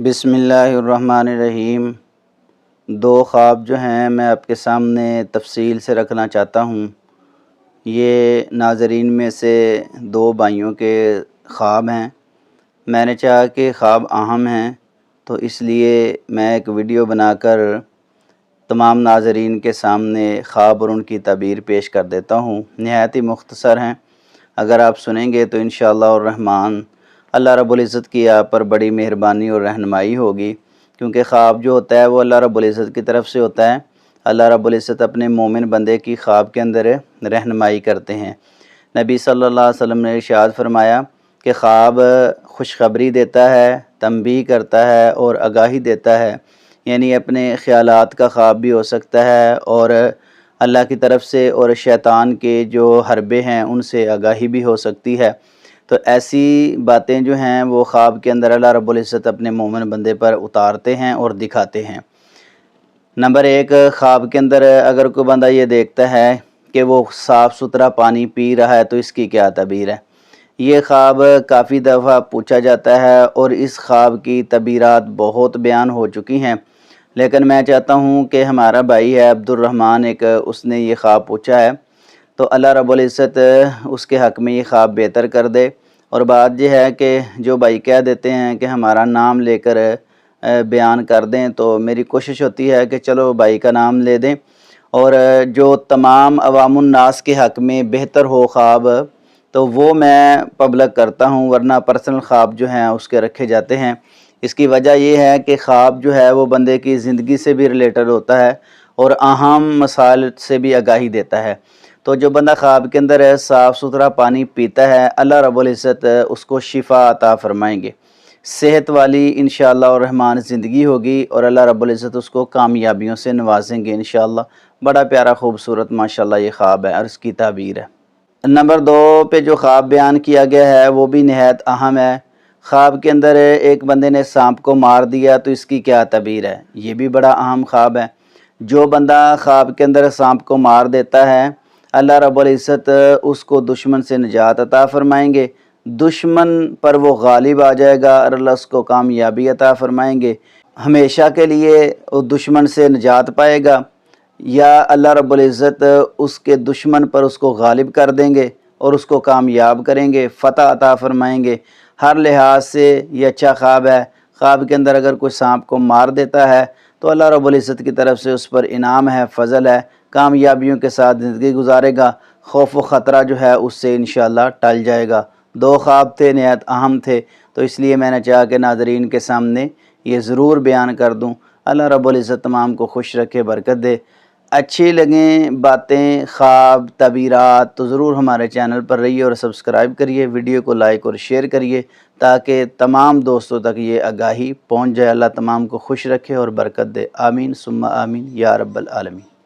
بسم اللہ الرحمن الرحیم۔ دو خواب جو ہیں میں آپ کے سامنے تفصیل سے رکھنا چاہتا ہوں۔ یہ ناظرین میں سے دو بھائیوں کے خواب ہیں۔ میں نے چاہا کہ خواب اہم ہیں تو اس لیے میں ایک ویڈیو بنا کر تمام ناظرین کے سامنے خواب اور ان کی تعبیر پیش کر دیتا ہوں۔ نہایت ہی مختصر ہیں، اگر آپ سنیں گے تو انشاءاللہ الرحمن اللہ رب العزت کی آپ پر بڑی مہربانی اور رہنمائی ہوگی، کیونکہ خواب جو ہوتا ہے وہ اللہ رب العزت کی طرف سے ہوتا ہے۔ اللہ رب العزت اپنے مومن بندے کی خواب کے اندر رہنمائی کرتے ہیں۔ نبی صلی اللہ علیہ وسلم نے ارشاد فرمایا کہ خواب خوشخبری دیتا ہے، تنبیہ کرتا ہے اور آگاہی دیتا ہے، یعنی اپنے خیالات کا خواب بھی ہو سکتا ہے اور اللہ کی طرف سے اور شیطان کے جو حربے ہیں ان سے آگاہی بھی ہو سکتی ہے۔ تو ایسی باتیں جو ہیں وہ خواب کے اندر اللہ رب العزت اپنے مومن بندے پر اتارتے ہیں اور دکھاتے ہیں۔ نمبر ایک، خواب کے اندر اگر کوئی بندہ یہ دیکھتا ہے کہ وہ صاف ستھرا پانی پی رہا ہے تو اس کی کیا تعبیر ہے؟ یہ خواب کافی دفعہ پوچھا جاتا ہے اور اس خواب کی تعبیرات بہت بیان ہو چکی ہیں، لیکن میں چاہتا ہوں کہ ہمارا بھائی ہے عبد الرحمن، اس نے یہ خواب پوچھا ہے تو اللہ رب العزت اس کے حق میں یہ خواب بہتر کر دے۔ اور بات یہ ہے کہ جو بھائی کہہ دیتے ہیں کہ ہمارا نام لے کر بیان کر دیں، تو میری کوشش ہوتی ہے کہ چلو بھائی کا نام لے دیں اور جو تمام عوام الناس کے حق میں بہتر ہو خواب تو وہ میں پبلک کرتا ہوں، ورنہ پرسنل خواب جو ہیں اس کے رکھے جاتے ہیں۔ اس کی وجہ یہ ہے کہ خواب جو ہے وہ بندے کی زندگی سے بھی ریلیٹڈ ہوتا ہے اور اہم مسائل سے بھی آگاہی دیتا ہے۔ تو جو بندہ خواب کے اندر صاف ستھرا پانی پیتا ہے، اللہ رب العزت اس کو شفا عطا فرمائیں گے، صحت والی انشاءاللہ الرحمن زندگی ہوگی اور اللہ رب العزت اس کو کامیابیوں سے نوازیں گے انشاءاللہ۔ بڑا پیارا خوبصورت ماشاءاللہ یہ خواب ہے اور اس کی تعبیر ہے۔ نمبر دو پہ جو خواب بیان کیا گیا ہے وہ بھی نہایت اہم ہے۔ خواب کے اندر ایک بندے نے سانپ کو مار دیا تو اس کی کیا تعبیر ہے؟ یہ بھی بڑا اہم خواب ہے۔ جو بندہ خواب کے اندر سانپ کو مار دیتا ہے، اللہ رب العزت اس کو دشمن سے نجات عطا فرمائیں گے، دشمن پر وہ غالب آ جائے گا اور اللہ اس کو کامیابی عطا فرمائیں گے، ہمیشہ کے لیے وہ دشمن سے نجات پائے گا، یا اللہ رب العزت اس کے دشمن پر اس کو غالب کر دیں گے اور اس کو کامیاب کریں گے، فتح عطا فرمائیں گے۔ ہر لحاظ سے یہ اچھا خواب ہے۔ خواب کے اندر اگر کوئی سانپ کو مار دیتا ہے تو اللہ رب العزت کی طرف سے اس پر انعام ہے، فضل ہے، کامیابیوں کے ساتھ زندگی گزارے گا، خوف و خطرہ جو ہے اس سے انشاءاللہ ٹل جائے گا۔ دو خواب تھے، نہایت اہم تھے، تو اس لیے میں نے چاہا کہ ناظرین کے سامنے یہ ضرور بیان کر دوں۔ اللہ رب العزت تمام کو خوش رکھے، برکت دے۔ اچھی لگیں باتیں، خواب، تعبیرات تو ضرور ہمارے چینل پر رہیے اور سبسکرائب کریے، ویڈیو کو لائک اور شیئر کریے تاکہ تمام دوستوں تک یہ آگاہی پہنچ جائے۔ اللہ تمام کو خوش رکھے اور برکت دے، آمین ثم آمین یا رب العالمین۔